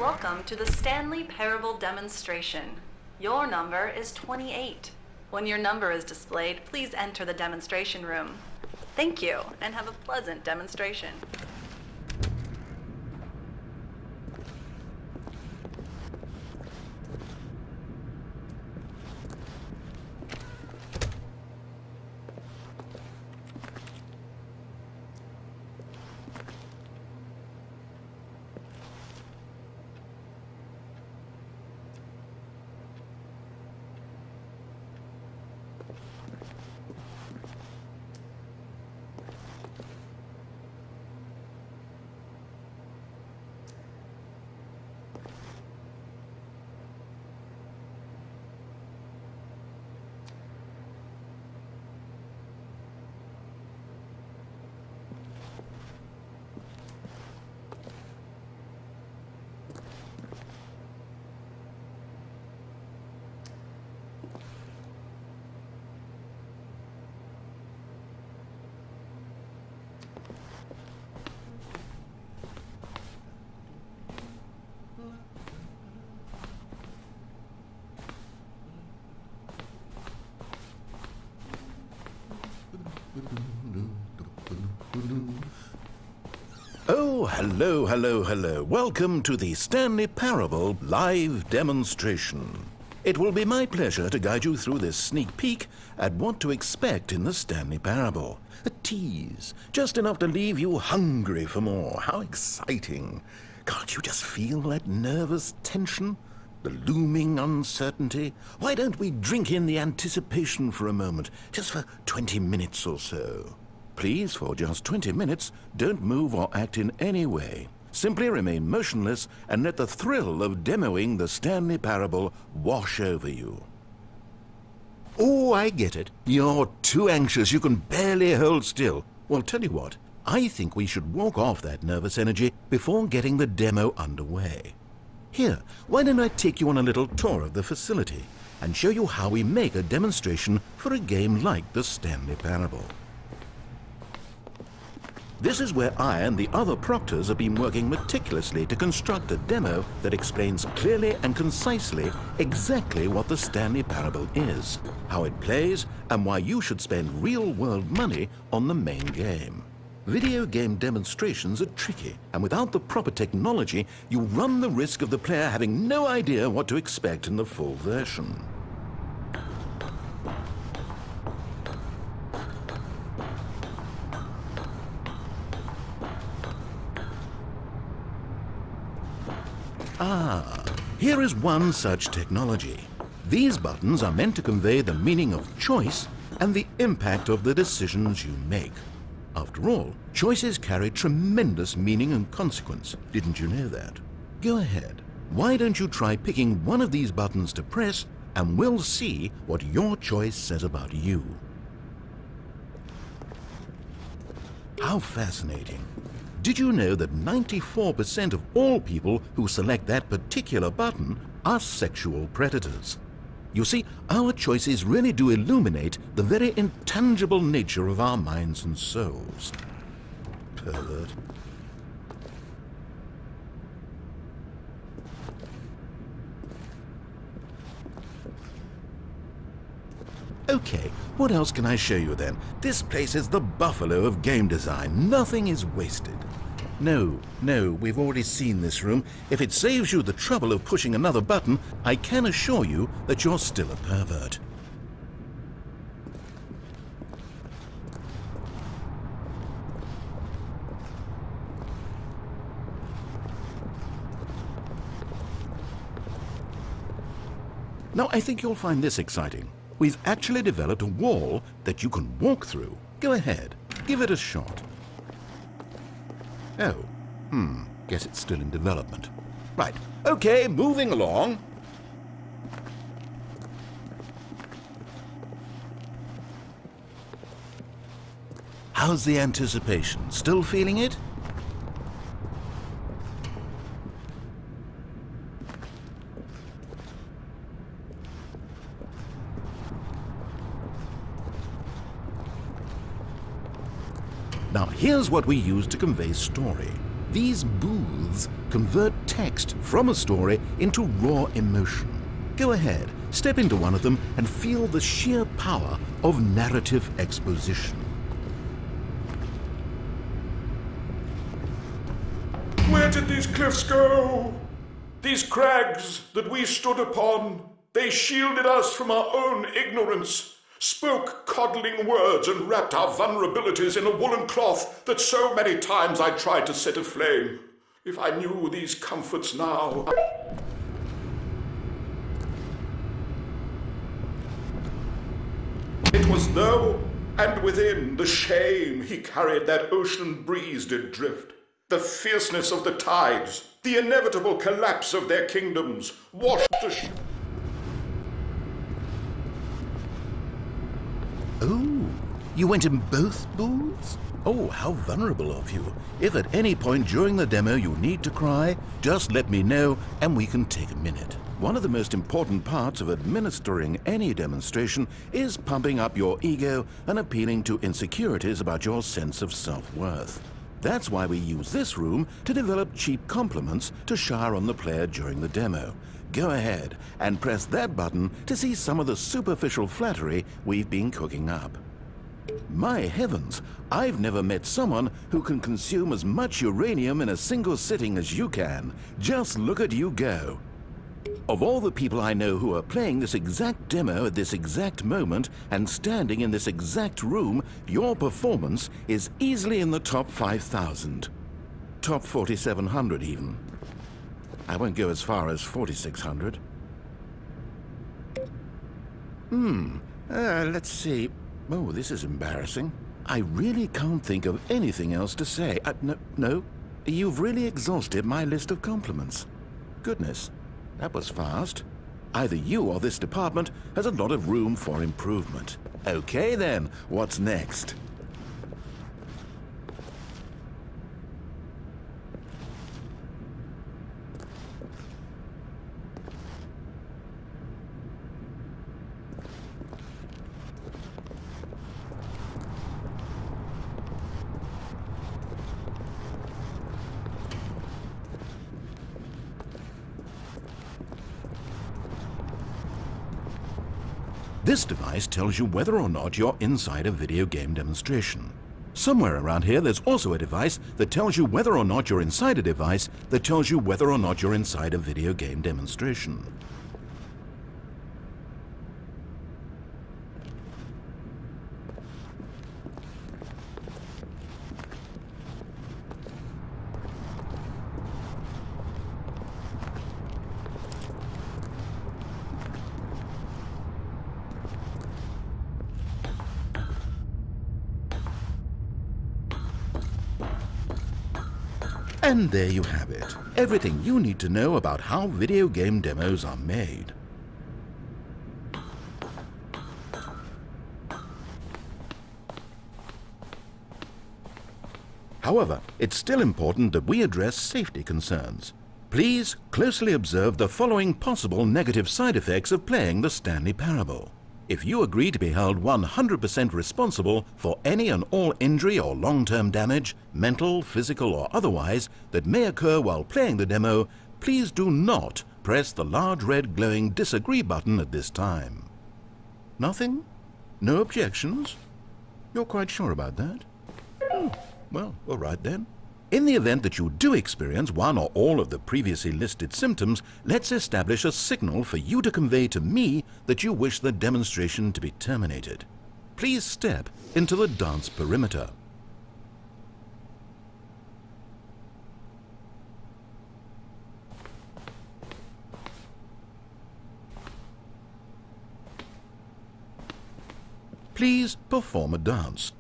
Welcome to the Stanley Parable Demonstration. Your number is 28. When your number is displayed, please enter the demonstration room. Thank you, and have a pleasant demonstration. Oh, hello. Welcome to the Stanley Parable live demonstration. It will be my pleasure to guide you through this sneak peek at what to expect in the Stanley Parable. A tease, just enough to leave you hungry for more. How exciting. Can't you just feel that nervous tension? The looming uncertainty? Why don't we drink in the anticipation for a moment, just for 20 minutes or so? Please, for just 20 minutes, don't move or act in any way. Simply remain motionless and let the thrill of demoing the Stanley Parable wash over you. Oh, I get it. You're too anxious. You can barely hold still. Well, tell you what. I think we should walk off that nervous energy before getting the demo underway. Here, why don't I take you on a little tour of the facility and show you how we make a demonstration for a game like the Stanley Parable. This is where I and the other proctors have been working meticulously to construct a demo that explains clearly and concisely exactly what the Stanley Parable is, how it plays, and why you should spend real-world money on the main game. Video game demonstrations are tricky, and without the proper technology, you run the risk of the player having no idea what to expect in the full version. Here is one such technology. These buttons are meant to convey the meaning of choice and the impact of the decisions you make. After all, choices carry tremendous meaning and consequence. Didn't you know that? Go ahead. Why don't you try picking one of these buttons to press, and we'll see what your choice says about you. How fascinating. Did you know that 94% of all people who select that particular button are sexual predators? You see, our choices really do illuminate the very intangible nature of our minds and souls. Pervert. Okay, what else can I show you then? This place is the buffalo of game design. Nothing is wasted. No, we've already seen this room. If it saves you the trouble of pushing another button, I can assure you that you're still a pervert. Now, I think you'll find this exciting. We've actually developed a wall that you can walk through. Go ahead, give it a shot. Oh, guess it's still in development. Right, okay, moving along. How's the anticipation? Still feeling it? Now, here's what we use to convey story. These booths convert text from a story into raw emotion. Go ahead, step into one of them and feel the sheer power of narrative exposition. Where did these cliffs go? These crags that we stood upon, they shielded us from our own ignorance, spoke coddling words and wrapped our vulnerabilities in a woolen cloth that so many times I tried to set aflame. If I knew these comforts now... It was though, and within the shame he carried that ocean breeze did drift. The fierceness of the tides, the inevitable collapse of their kingdoms, washed the Oh, you went in both booths? Oh, how vulnerable of you. If at any point during the demo you need to cry, just let me know and we can take a minute. One of the most important parts of administering any demonstration is pumping up your ego and appealing to insecurities about your sense of self-worth. That's why we use this room to develop cheap compliments to shower on the player during the demo. Go ahead and press that button to see some of the superficial flattery we've been cooking up. My heavens, I've never met someone who can consume as much uranium in a single sitting as you can. Just look at you go. Of all the people I know who are playing this exact demo at this exact moment and standing in this exact room, your performance is easily in the top 5,000. Top 4,700 even. I won't go as far as 4,600. Let's see. Oh, this is embarrassing. I really can't think of anything else to say. No, you've really exhausted my list of compliments. Goodness. That was fast. Either you or this department has a lot of room for improvement. Okay then, what's next? This device tells you whether or not you're inside a video game demonstration. Somewhere around here there's also a device that tells you whether or not you're inside a device that tells you whether or not you're inside a video game demonstration. And there you have it. Everything you need to know about how video game demos are made. However, it's still important that we address safety concerns. Please closely observe the following possible negative side effects of playing the Stanley Parable. If you agree to be held 100% responsible for any and all injury or long-term damage, mental, physical or otherwise, that may occur while playing the demo, please do not press the large red glowing disagree button at this time. Nothing? No objections? You're quite sure about that? Well, all right then. In the event that you do experience one or all of the previously listed symptoms, let's establish a signal for you to convey to me that you wish the demonstration to be terminated. Please step into the dance perimeter. Please perform a dance.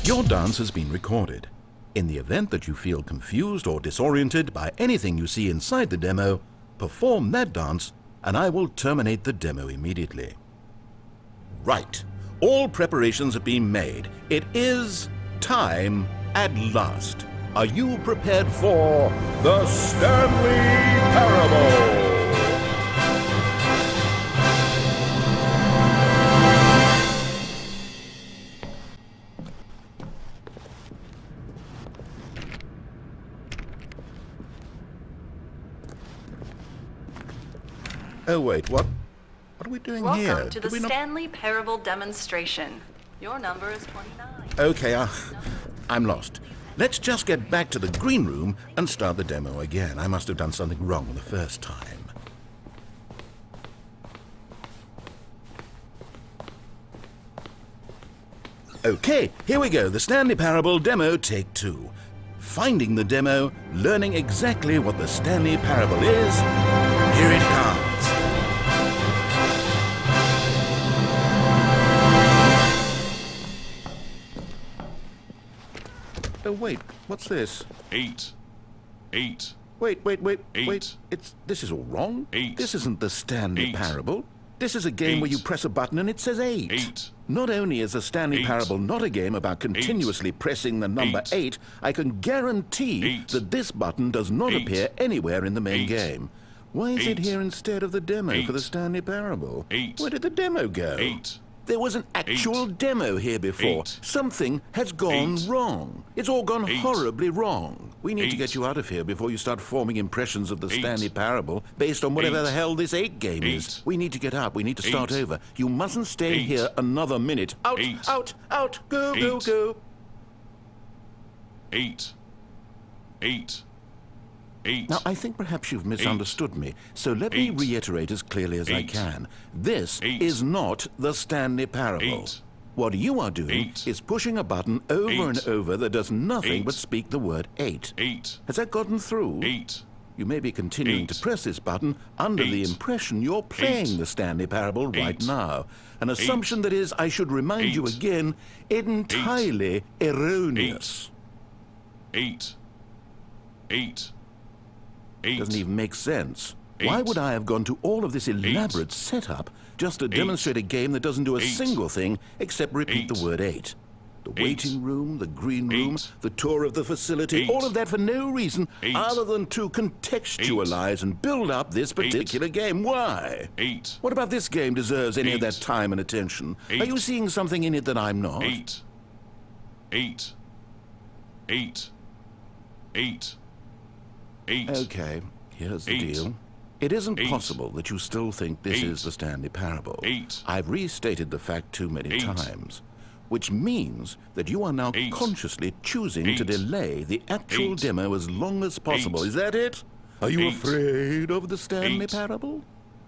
Your dance has been recorded. In the event that you feel confused or disoriented by anything you see inside the demo, perform that dance and I will terminate the demo immediately. Right. All preparations have been made. It is time at last. Are you prepared for the Stanley Parable? Oh, wait, what? What are we doing here? Welcome to the Stanley Parable Demonstration. Your number is 29. Okay, I'm lost. Let's just get back to the green room and start the demo again. I must have done something wrong the first time. Okay, here we go. The Stanley Parable demo, take 2. Finding the demo, learning exactly what the Stanley Parable is. Here it comes. Oh, wait, what's this? 8. 8. Wait. 8. This is all wrong. 8. This isn't the Stanley 8. Parable. This is a game 8. where you press a button and it says 8. 8. Not only is the Stanley 8. Parable not a game about continuously pressing the number 8. 8, I can guarantee 8. that this button does not 8. appear anywhere in the main 8. game. Why is it 8. here instead of the demo 8. for the Stanley Parable? 8. Where did the demo go? 8. There was an actual demo here before. 8. Something has gone 8. wrong. It's all gone 8. horribly wrong. We need to 8. get you out of here before you start forming impressions of the 8. Stanley Parable based on whatever 8. the hell this 8 game 8. is. We need to get up. We need to start 8. over. You mustn't stay 8. here another minute. Out, 8. out. Go, 8. go. 8. 8. 8. Now, I think perhaps you've misunderstood me, so let me 8. reiterate as clearly as I 8. can. This 8. is not the Stanley Parable. 8. What you are doing 8. is pushing a button over 8. and over that does nothing 8. but speak the word 8. 8. Has that gotten through? 8. You may be continuing 8. to press this button under the 8. impression you're playing 8. the Stanley Parable right 8. now. An assumption that is, I should remind you 8. again, entirely erroneous. 8. 8. 8. Doesn't even make sense. 8. Why would I have gone to all of this elaborate setup just to demonstrate a game that doesn't do a 8. single thing except repeat 8. the word 8? The 8. waiting room, the green room, 8. the tour of the facility, 8. all of that for no reason 8. other than to contextualize and build up this particular game. Why? 8. What about this game deserves any of 8. that time and attention? 8. Are you seeing something in it that I'm not? 8. 8. 8. 8. 8. Okay, here's the 8. deal. It isn't 8. possible that you still think this 8. is the Stanley Parable. 8. I've restated the fact too many 8. times, which means that you are now 8. consciously choosing to 8. delay the actual 8. demo as long as possible. 8. Is that it? Are you 8. afraid of the Stanley 8. Parable?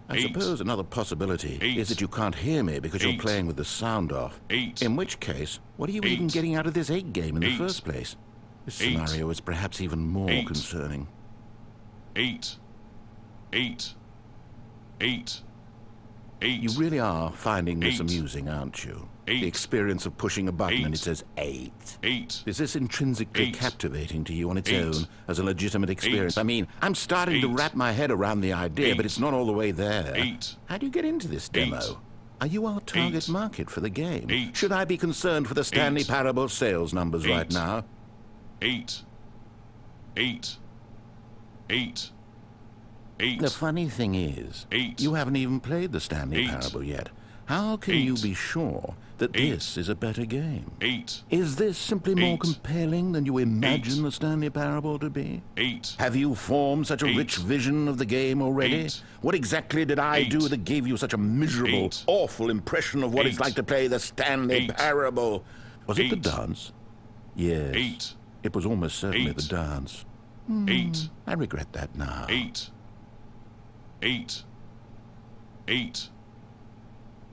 I 8. suppose another possibility 8. is that you can't hear me because you're 8. playing with the sound off. 8. In which case, what are you even 8. getting out of this 8 game in the 8. first place? This 8. scenario is perhaps even more 8. concerning. 8. 8. 8. 8. You really are finding this 8. amusing, aren't you? 8. The experience of pushing a button and 8. it says 8. 8. Is this intrinsically 8. captivating to you on its 8. own as a legitimate experience? 8. I mean, I'm starting to 8. wrap my head around the idea, 8. but it's not all the way there. 8. How do you get into this demo? 8. Are you our target 8. market for the game? 8. Should I be concerned for the Stanley 8. Parable sales numbers 8. right now? 8. 8. 8. 8. The funny thing is, 8. you haven't even played the Stanley 8. Parable yet. How can 8. you be sure that 8. this is a better game? 8. Is this simply more 8. compelling than you imagine 8. the Stanley Parable to be? 8. Have you formed such a 8. rich vision of the game already? 8. What exactly did I 8. do that gave you such a miserable, 8. awful impression of what it's 8. like to play the Stanley 8. Parable? Was it the 8. dance? Yes. 8. It was almost certainly 8. the dance. 8. I regret that now. 8. 8. 8.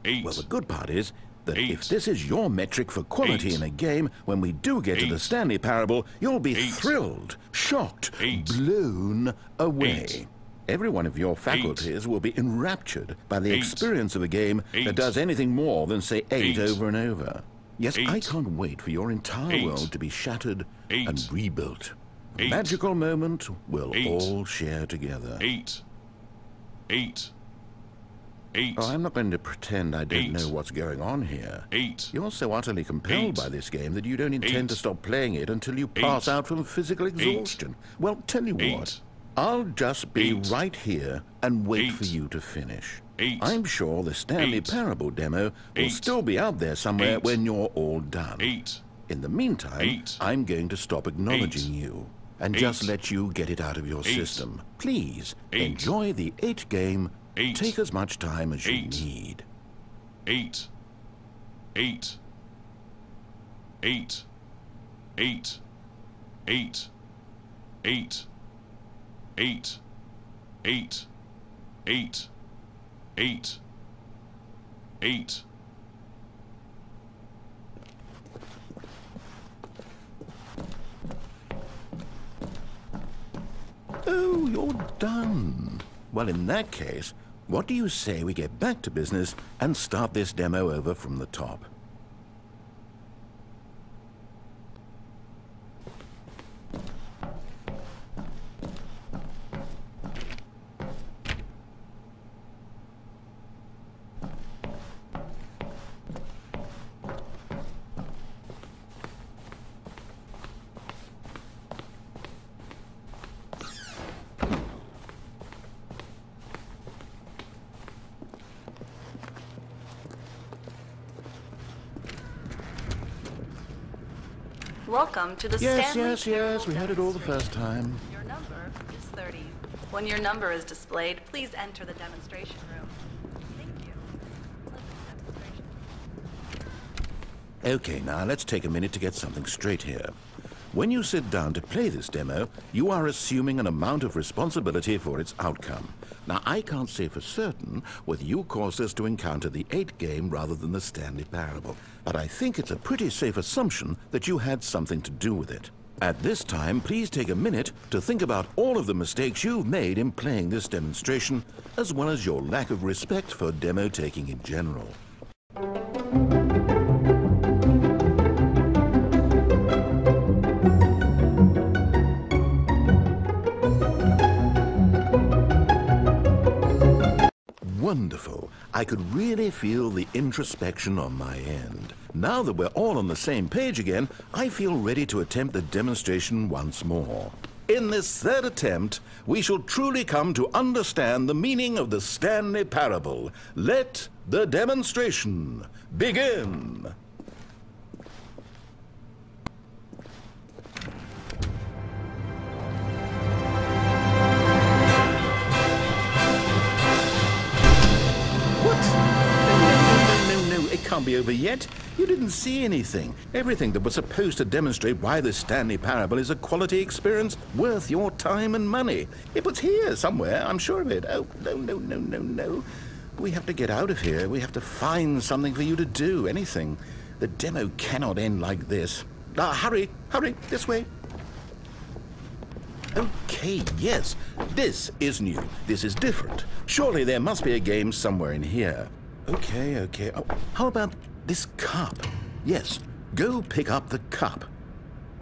8. Well, the good part is that 8. if this is your metric for quality 8. in a game, when we do get to the 8. Stanley Parable, you'll be 8. thrilled, shocked, 8. blown away. 8. Every one of your faculties will be enraptured by the 8. experience of a game 8. that does anything more than say 8 8. over and over. Yes, 8. I can't wait for your entire 8. world to be shattered 8. and rebuilt. A 8. magical moment we'll 8. all share together. 8. 8. 8. Oh, I'm not going to pretend I don't 8. know what's going on here. 8. You're so utterly compelled 8. by this game that you don't intend 8. to stop playing it until you pass 8. out from physical exhaustion. Well, tell you 8. what, I'll just be 8. right here and wait 8. for you to finish. 8. I'm sure the Stanley 8. Parable demo will 8. still be out there somewhere 8. when you're all done. 8. In the meantime, 8. I'm going to stop acknowledging you and 8. just let you get it out of your 8. system. Please, 8. enjoy the 8 game 8. Take as much time as you 8. need. 8. 8. 8. 8. 8. 8. 8. 8. 8. 8. 8. Oh, you're done. Well, in that case, what do you say we get back to business and start this demo over from the top? Welcome to the Yes, Stanley yes, yes, we Parable heard it all the first Demonstration. time. Your number is 30. When your number is displayed, please enter the demonstration room. Thank you. Pleasant demonstration. Okay, now let's take a minute to get something straight here. When you sit down to play this demo, you are assuming an amount of responsibility for its outcome. Now, I can't say for certain whether you caused us to encounter the 8 game rather than the Stanley Parable, but I think it's a pretty safe assumption that you had something to do with it. At this time, please take a minute to think about all of the mistakes you've made in playing this demonstration, as well as your lack of respect for demo taking in general. Wonderful. I could really feel the introspection on my end. Now that we're all on the same page again, I feel ready to attempt the demonstration once more. In this third attempt, we shall truly come to understand the meaning of the Stanley Parable. Let the demonstration begin. It can't be over yet. You didn't see anything. Everything that was supposed to demonstrate why the Stanley Parable is a quality experience worth your time and money. It was here somewhere, I'm sure of it. Oh, no. We have to get out of here. We have to find something for you to do, anything. The demo cannot end like this. Hurry, this way. Okay, yes, this is new. This is different. Surely there must be a game somewhere in here. Okay. Oh, how about this cup? Yes, go pick up the cup.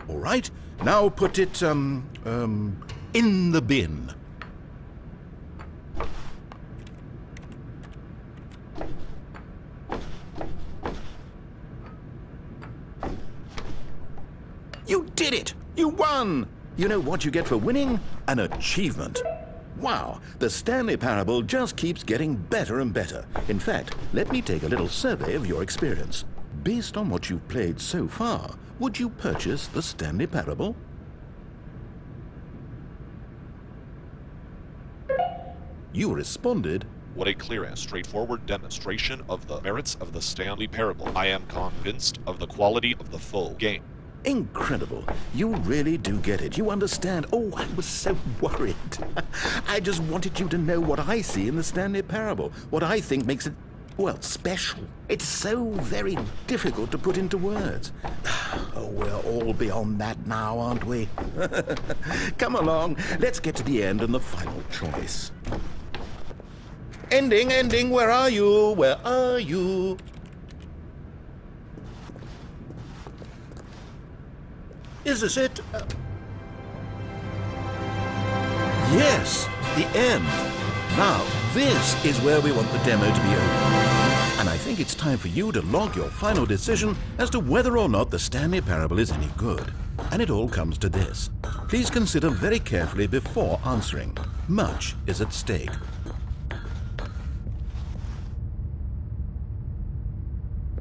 All right, now put it, in the bin. You did it! You won! You know what you get for winning? An achievement. Wow, the Stanley Parable just keeps getting better and better. In fact, let me take a little survey of your experience. Based on what you've played so far, would you purchase the Stanley Parable? You responded, What a clear and straightforward demonstration of the merits of the Stanley Parable. I am convinced of the quality of the full game. incredible. You really do get it. You understand. Oh, I was so worried. I just wanted you to know what I see in the Stanley Parable, what I think makes it, well, special. It's so very difficult to put into words. Oh, we're all beyond that now, aren't we? Come along, let's get to the end and the final choice. Ending, where are you? Where are you? Is this it? Yes, the end. Now, this is where we want the demo to be over. And I think it's time for you to log your final decision as to whether or not the Stanley Parable is any good. And it all comes to this. Please consider very carefully before answering. Much is at stake.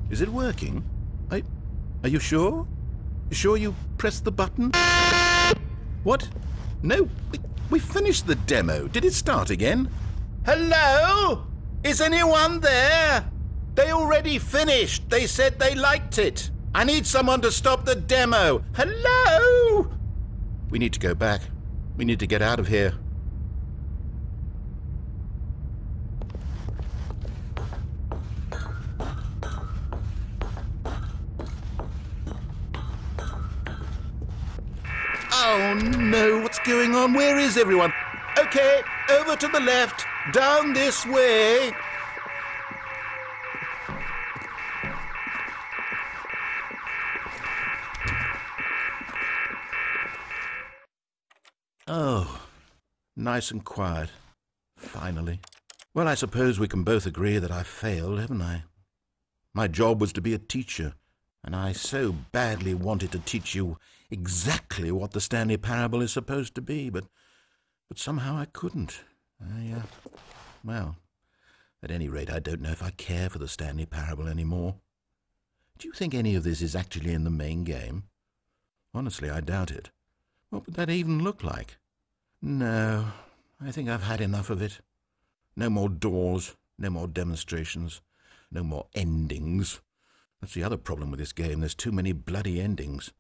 Is it working? Are you sure? You sure you pressed the button? What? No, we finished the demo. Did it start again? Hello? Is anyone there? They already finished. They said they liked it. I need someone to stop the demo. Hello? We need to go back. We need to get out of here. Oh no, what's going on? Where is everyone? Okay, over to the left, down this way. Oh, nice and quiet. Finally. Well, I suppose we can both agree that I failed, haven't I? My job was to be a teacher, and I so badly wanted to teach you exactly what the Stanley Parable is supposed to be, but somehow I couldn't. Well, at any rate, I don't know if I care for the Stanley Parable anymore. Do you think any of this is actually in the main game? Honestly, I doubt it. What would that even look like? No, I think I've had enough of it. No more doors, no more demonstrations, no more endings. That's the other problem with this game. There's too many bloody endings.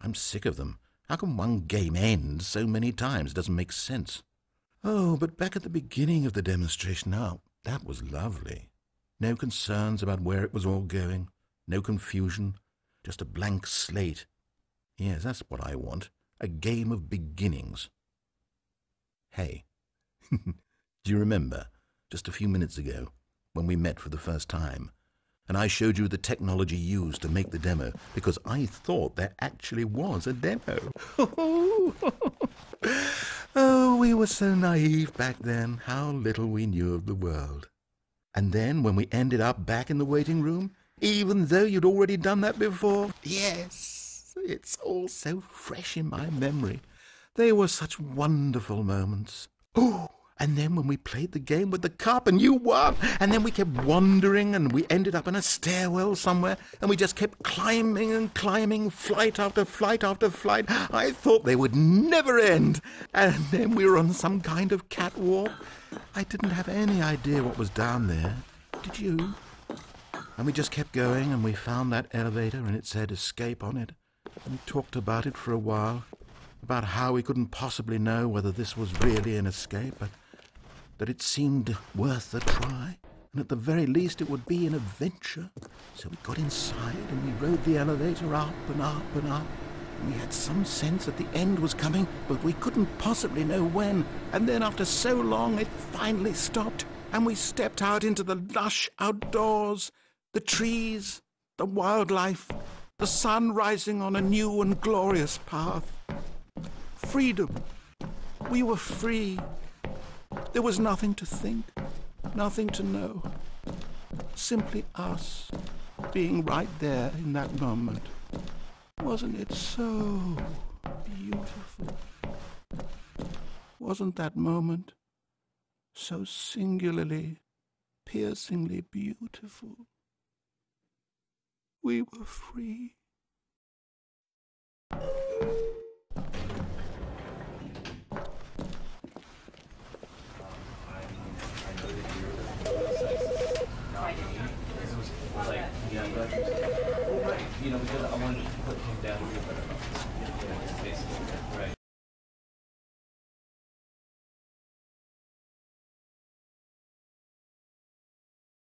I'm sick of them. How can one game end so many times? It doesn't make sense. Oh, but back at the beginning of the demonstration, now, that was lovely. No concerns about where it was all going. No confusion. Just a blank slate. Yes, that's what I want. A game of beginnings. Hey, do you remember, just a few minutes ago, when we met for the first time, and I showed you the technology used to make the demo, because I thought there actually was a demo. Oh, we were so naive back then. How little we knew of the world. And then, when we ended up back in the waiting room, even though you'd already done that before, yes, it's all so fresh in my memory. They were such wonderful moments. Oh, and then when we played the game with the cup and you won, and then we kept wandering and we ended up in a stairwell somewhere and we just kept climbing and climbing, flight after flight after flight. I thought they would never end. And then we were on some kind of catwalk. I didn't have any idea what was down there. Did you? And we just kept going and we found that elevator and it said escape on it. And we talked about it for a while, about how we couldn't possibly know whether this was really an escape, but that it seemed worth a try, and at the very least it would be an adventure. So we got inside and we rode the elevator up and up and up. And we had some sense that the end was coming, but we couldn't possibly know when. And then after so long it finally stopped, and we stepped out into the lush outdoors, the trees, the wildlife, the sun rising on a new and glorious path. Freedom. We were free. There was nothing to think, nothing to know. Simply us being right there in that moment. Wasn't it so beautiful? Wasn't that moment so singularly, piercingly beautiful? We were free. Because I wanted to put him down here.